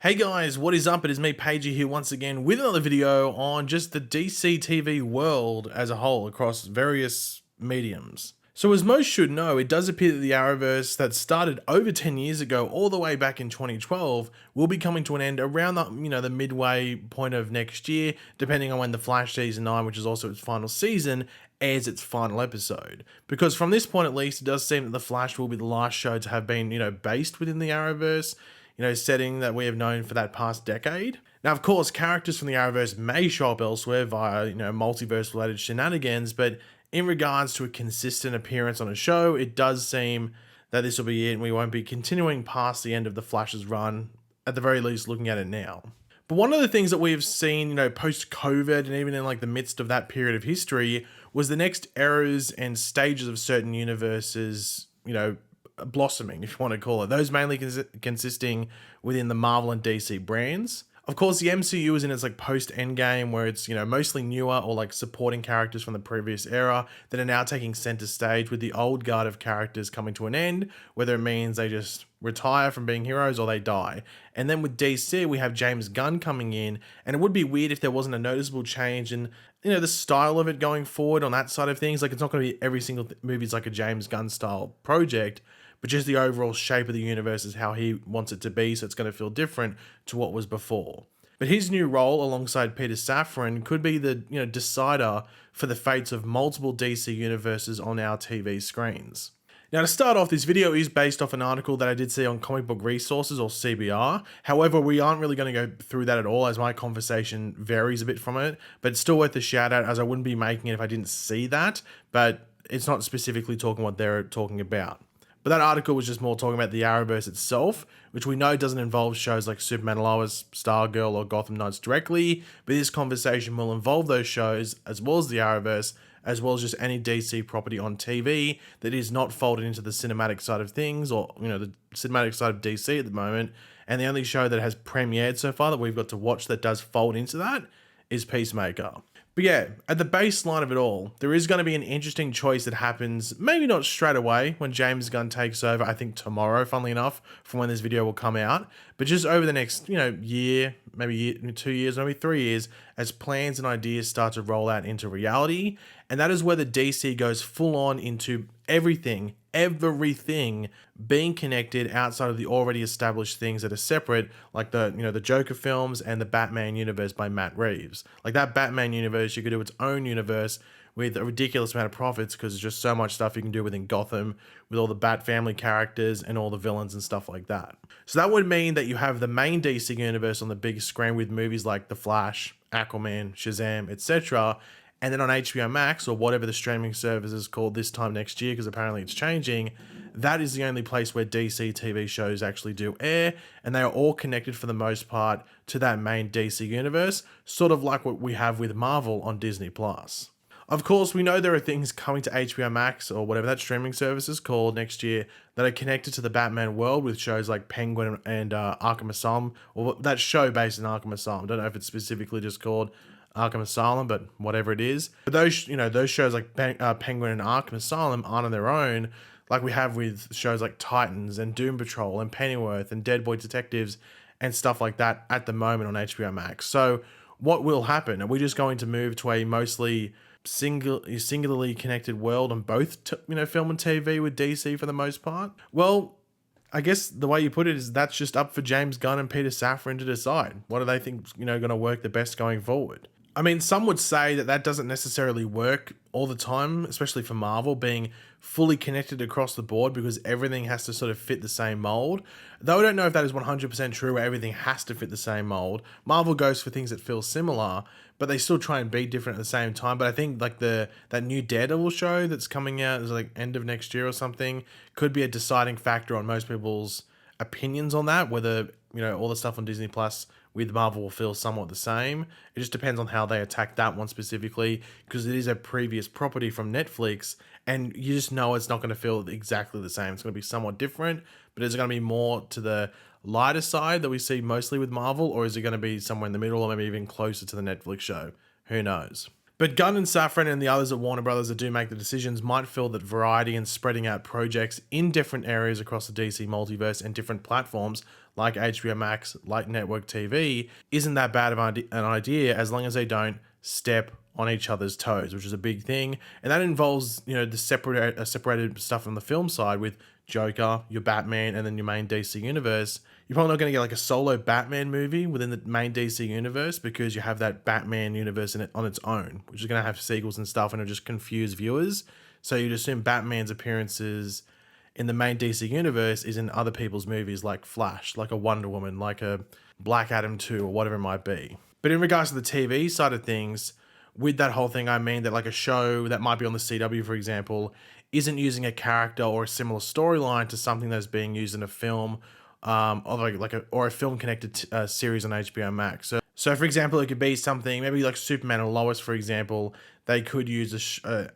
Hey guys, what is up? It is me, Pagey, here once again with another video on just the DCTV world as a whole across various mediums. So as most should know, it does appear that the Arrowverse that started over 10 years ago, all the way back in 2012, will be coming to an end around the midway point of next year, depending on when the Flash Season 9, which is also its final season, airs its final episode. Because from this point at least, it does seem that the Flash will be the last show to have been, based within the Arrowverse, setting that we have known for that past decade. Now, of course, characters from the Arrowverse may show up elsewhere via, multiverse-related shenanigans, but in regards to a consistent appearance on a show, it does seem that this will be it, and we won't be continuing past the end of the Flash's run, at the very least looking at it now. But one of the things that we've seen, post-COVID and even in the midst of that period of history was the next eras and stages of certain universes, blossoming, if you want to call it. Those mainly consisting within the Marvel and DC brands. Of course, the MCU is in its post-Endgame where it's, mostly newer or supporting characters from the previous era that are now taking center stage with the old guard of characters coming to an end, whether it means they just retire from being heroes or they die. And then with DC, we have James Gunn coming in, and it would be weird if there wasn't a noticeable change in, the style of it going forward on that side of things. It's not going to be every single movie's a James Gunn style project, but just the overall shape of the universe is how he wants it to be, so it's going to feel different to what was before. But his new role alongside Peter Safran could be the decider for the fates of multiple DC universes on our TV screens. Now, to start off, this video is based off an article that I did see on Comic Book Resources, or CBR. However, we aren't really going to go through that at all, as my conversation varies a bit from it, but it's still worth a shout out, as I wouldn't be making it if I didn't see that, but it's not specifically talking what they're talking about. But that article was just more talking about the Arrowverse itself, which we know doesn't involve shows like Superman and Lois, Stargirl, or Gotham Knights directly, but this conversation will involve those shows, as well as the Arrowverse, as well as just any DC property on TV that is not folded into the cinematic side of things, or, the cinematic side of DC at the moment. And the only show that has premiered so far that we've got to watch that does fold into that is Peacemaker. But yeah, at the baseline of it all, there is going to be an interesting choice that happens, maybe not straight away when James Gunn takes over, I think tomorrow, funnily enough, from when this video will come out, but just over the next, year, maybe 2 years, maybe 3 years, as plans and ideas start to roll out into reality. And that is where the DC goes full on into everything being connected outside of the already established things that are separate, like the Joker films and the Batman universe by Matt Reeves. Like that Batman universe, you could do its own universe with a ridiculous amount of profits because there's just so much stuff you can do within Gotham with all the Bat family characters and all the villains and stuff like that. So that would mean that you have the main DC universe on the big screen with movies like The Flash, Aquaman, Shazam, etc., and then on HBO Max, or whatever the streaming service is called this time next year, because apparently it's changing, that is the only place where DC TV shows actually do air, and they are all connected for the most part to that main DC universe, sort of like what we have with Marvel on Disney+. Of course, we know there are things coming to HBO Max, or whatever that streaming service is called, next year, that are connected to the Batman world with shows like Penguin and Arkham Asylum, or that show based in Arkham Asylum. I don't know if it's specifically just called Arkham Asylum, but whatever it is. But those shows like Penguin and Arkham Asylum aren't on their own, like we have with shows like Titans and Doom Patrol and Pennyworth and Dead Boy Detectives and stuff like that at the moment on HBO Max. So what will happen? Are we just going to move to a mostly singularly connected world on both film and TV with DC for the most part? Well, I guess the way you put it is that's just up for James Gunn and Peter Safran to decide. What do they think going to work the best going forward? I mean, some would say that that doesn't necessarily work all the time, especially for Marvel being fully connected across the board, because everything has to sort of fit the same mold. Though I don't know if that is 100% true where everything has to fit the same mold. Marvel goes for things that feel similar, but they still try and be different at the same time. But I think that new Daredevil show that's coming out is end of next year or something could be a deciding factor on most people's opinions on that, whether all the stuff on Disney Plus with Marvel will feel somewhat the same. It just depends on how they attack that one specifically, because it is a previous property from Netflix, and you just know it's not going to feel exactly the same. It's going to be somewhat different, but is it going to be more to the lighter side that we see mostly with Marvel, or is it going to be somewhere in the middle, or maybe even closer to the Netflix show? Who knows? But Gunn and Safran and the others at Warner Brothers that do make the decisions might feel that variety and spreading out projects in different areas across the DC multiverse and different platforms like HBO Max, like network TV, isn't that bad of an idea as long as they don't step on each other's toes, which is a big thing. And that involves, the separated stuff on the film side with Joker, your Batman, and then your main DC universe. You're probably not going to get like a solo Batman movie within the main DC universe because you have that Batman universe in it on its own, which is going to have sequels and stuff and it'll just confuse viewers. So you'd assume Batman's appearances in the main DC universe is in other people's movies like Flash, like a Wonder Woman, like a Black Adam 2 or whatever it might be. But in regards to the TV side of things, with that whole thing, I mean that like a show that might be on the CW, for example, isn't using a character or a similar storyline to something that's being used in a film, or a film connected series on HBO Max. So for example, it could be something maybe like Superman or Lois, for example. They could use a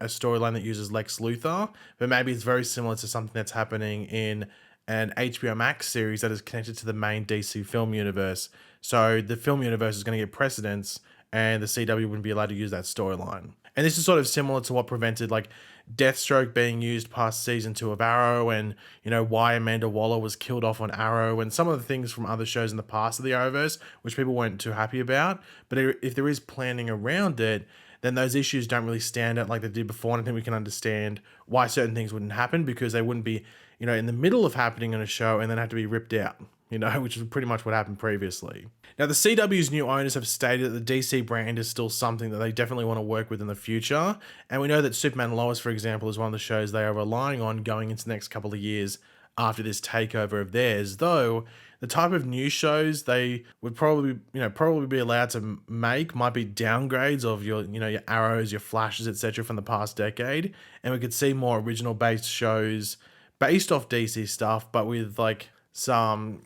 storyline that uses Lex Luthor, but maybe it's very similar to something that's happening in an HBO Max series that is connected to the main DC film universe. So the film universe is going to get precedence and the CW wouldn't be allowed to use that storyline. And this is sort of similar to what prevented like Deathstroke being used past season 2 of Arrow, and why Amanda Waller was killed off on Arrow, and some of the things from other shows in the past of the Arrowverse, which people weren't too happy about. But if there is planning around it, then those issues don't really stand out like they did before. And I think we can understand why certain things wouldn't happen, because they wouldn't be, in the middle of happening on a show and then have to be ripped out, which is pretty much what happened previously. Now, the CW's new owners have stated that the DC brand is still something that they definitely want to work with in the future. And we know that Superman and Lois, for example, is one of the shows they are relying on going into the next couple of years after this takeover of theirs. Though the type of new shows they would probably be allowed to make might be downgrades of your Arrows, your Flashes, etc. from the past decade. And we could see more original based shows based off DC stuff, but with like some,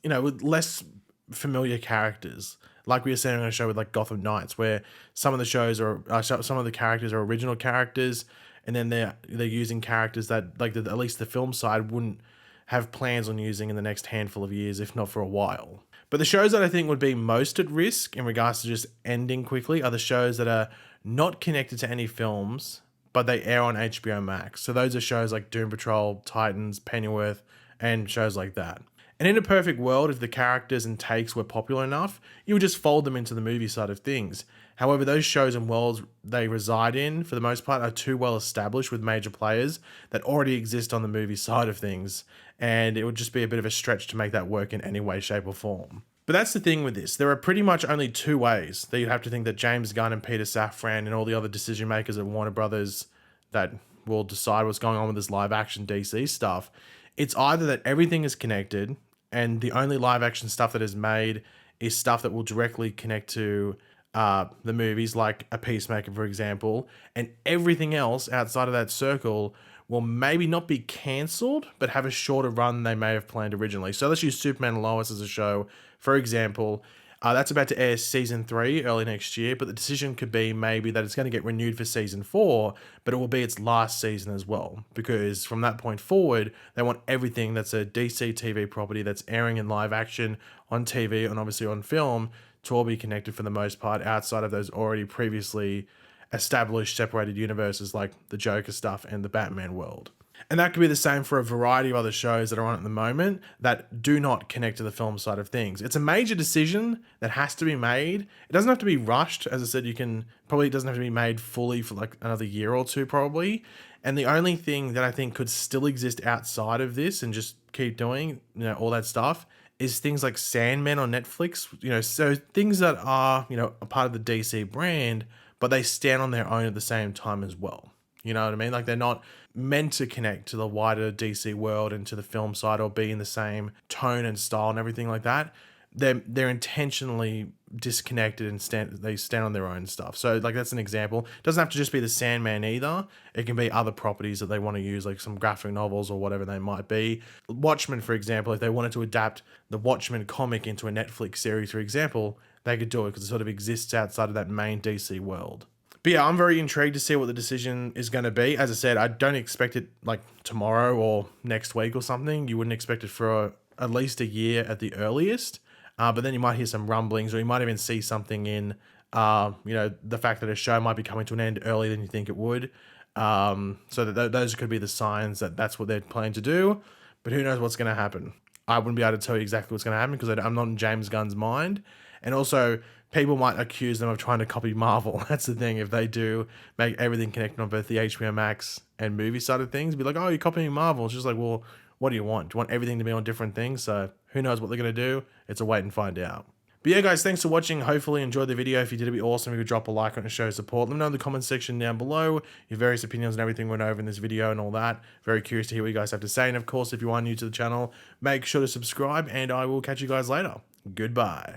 with less familiar characters, like we were saying on a show with like Gotham Knights, where some of the shows are some of the characters are original characters, and then they're using characters that like at least the film side wouldn't have plans on using in the next handful of years, if not for a while. But the shows that I think would be most at risk in regards to just ending quickly are the shows that are not connected to any films, but they air on HBO Max. So those are shows like Doom Patrol, Titans, Pennyworth, and shows like that. And in a perfect world, if the characters and takes were popular enough, you would just fold them into the movie side of things. However, those shows and worlds they reside in, for the most part, are too well established with major players that already exist on the movie side of things, and it would just be a bit of a stretch to make that work in any way, shape, or form. But that's the thing with this. There are pretty much only two ways that you'd have to think that James Gunn and Peter Safran and all the other decision makers at Warner Brothers that will decide what's going on with this live action DC stuff. It's either that everything is connected, and the only live action stuff that is made is stuff that will directly connect to the movies, like a Peacemaker, for example, and everything else outside of that circle will maybe not be cancelled, but have a shorter run than they may have planned originally. So let's use Superman and Lois as a show, for example. That's about to air season 3 early next year, but the decision could be maybe that it's going to get renewed for season 4, but it will be its last season as well, because from that point forward, they want everything that's a DC TV property that's airing in live action on TV and obviously on film to all be connected for the most part outside of those already previously established separated universes like the Joker stuff and the Batman world. And that could be the same for a variety of other shows that are on at the moment that do not connect to the film side of things. It's a major decision that has to be made. It doesn't have to be rushed. As I said, it doesn't have to be made fully for like another year or two probably. And the only thing that I think could still exist outside of this and just keep doing, all that stuff is things like Sandman on Netflix, so things that are, a part of the DC brand, but they stand on their own at the same time as well. You know what I mean? Like they're not meant to connect to the wider DC world and to the film side or be in the same tone and style and everything like that. They're intentionally disconnected and they stand on their own stuff. So like that's an example. It doesn't have to just be the Sandman either. It can be other properties that they want to use, like some graphic novels or whatever they might be. Watchmen, for example, if they wanted to adapt the Watchmen comic into a Netflix series, for example, they could do it because it sort of exists outside of that main DC world. But yeah, I'm very intrigued to see what the decision is going to be. As I said, I don't expect it like tomorrow or next week or something. You wouldn't expect it for at least a year at the earliest. But then you might hear some rumblings, or you might even see something in You know, the fact that a show might be coming to an end earlier than you think it would. So that those could be the signs that that's what they're planning to do. But who knows what's going to happen? I wouldn't be able to tell you exactly what's going to happen because I'm not in James Gunn's mind. And also, people might accuse them of trying to copy Marvel. That's the thing. If they do make everything connected on both the HBO Max and movie side of things, be like, oh, you're copying Marvel. It's just like, well, what do you want? Do you want everything to be on different things? So who knows what they're going to do? It's a wait and find out. But yeah, guys, thanks for watching. Hopefully you enjoyed the video. If you did, it'd be awesome if you could drop a like on it to show support. Let me know in the comment section down below your various opinions and everything went over in this video and all that. Very curious to hear what you guys have to say. And of course, if you are new to the channel, make sure to subscribe and I will catch you guys later. Goodbye.